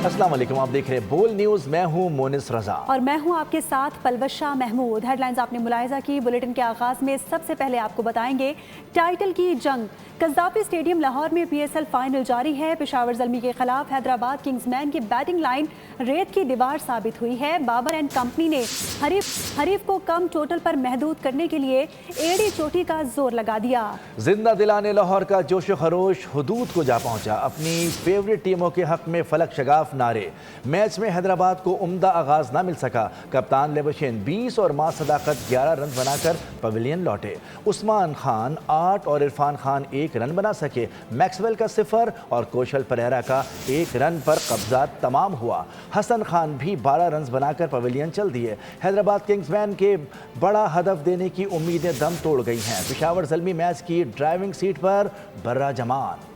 अस्सलाम वालेकुम, आप देख रहे हैं बोल न्यूज़। मैं हूं मोनिस रजा और मैं हूं आपके साथ पलवश शाह महमूद। हेडलाइंस आपने मुलाहिजा की। बुलेटिन के आगाज में सबसे पहले आपको बताएंगे टाइटल की जंग। कज़ाफ़ी स्टेडियम लाहौर में PSL फाइनल जारी है। पेशावर ज़ल्मी के खिलाफ हैदराबाद किंग्समैन की बैटिंग लाइन रेत की दीवार साबित हुई है। बाबर एंड कंपनी ने हरीफ को कम टोटल पर महदूद करने के लिए एड़ी चोटी का जोर लगा दिया। जिंदा दिलाने लाहौर का जोश खरोश हुदूद को जा पहुंचा। अपनी फेवरेट टीमों के हक में फलक शगाफ नारे। मैच में हैदराबाद को उम्दा आगाज ना मिल सका। कप्तान लेबशेन 20 और मां सदाकत 11 रन बनाकर पवेलियन लौटे। उस्मान खान 8 और इरफान खान 1 रन बना सके। मैक्सवेल का 0 और कौशल परेरा का 1 रन पर कब्जा तमाम हुआ। हसन खान भी 12 रन बनाकर पवेलियन चल दिए। हैदराबाद किंग्समैन के बड़ा हदफ देने की उम्मीदें दम तोड़ गई हैं। पेशावर ज़ल्मी मैच की ड्राइविंग सीट पर बर्रा जमान।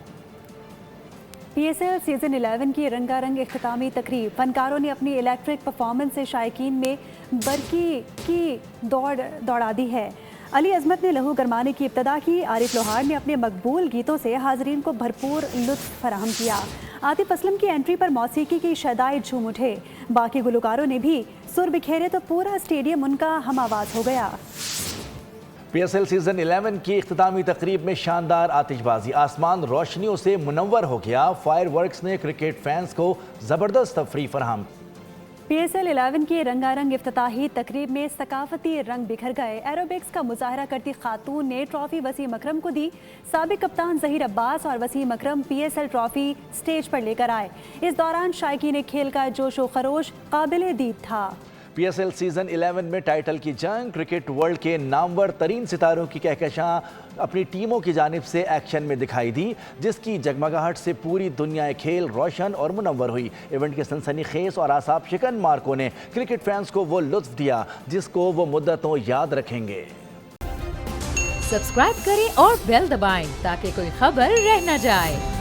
PSL सीज़न 11 की रंगारंग इख्तितामी तकरीब। फनकारों ने अपनी इलेक्ट्रिक परफॉर्मेंस से शायकीन में बरकी की दौड़ा दी है। अली अजमत ने लहू गरमाने की इब्तदा की। आरिफ लोहार ने अपने मकबूल गीतों से हाजरीन को भरपूर लुत्फ फराहम किया। आतिफ असलम की एंट्री पर मौसीकी की शदाई झूम उठे। बाकी गुलकारों ने भी सुर बिखेरे तो पूरा स्टेडियम उनका हम आवाज़ हो गया। PSL सीजन 11 की इख्तितामी तकरीब में शानदार आतिशबाजी। आसमान रोशनियों से मुनव्वर हो गया। फायर वर्क्स ने क्रिकेट फैंस को ज़बरदस्त तफरीह फराहम। PSL 11 की रंगारंग इफ्तिताही तकरीब में सकाफती रंग बिखर गए। एरोबिक्स का मुजाहरा करती खातून ने ट्रॉफी वसीम अकरम को दी। साबिक कप्तान जहीर अब्बास और वसीम अकरम PSL ट्रॉफी स्टेज पर लेकर आए। इस दौरान शायकीन खेल का जोश व खरोश काबिल दीद था। PSL सीजन 11 में टाइटल की जंग। क्रिकेट वर्ल्ड के नामवर तरीन सितारों की कहकशां अपनी टीमों की जानिब से एक्शन में दिखाई दी, जिसकी जगमगाहट से पूरी दुनिया खेल रोशन और मुनव्वर हुई। इवेंट के सनसनीखेज और आसाब शिकन मार्कों ने क्रिकेट फैंस को वो लुत्फ दिया जिसको वो मुद्दतों याद रखेंगे। सब्सक्राइब करें और बेल दबाएं ताकि कोई खबर रह न जाए।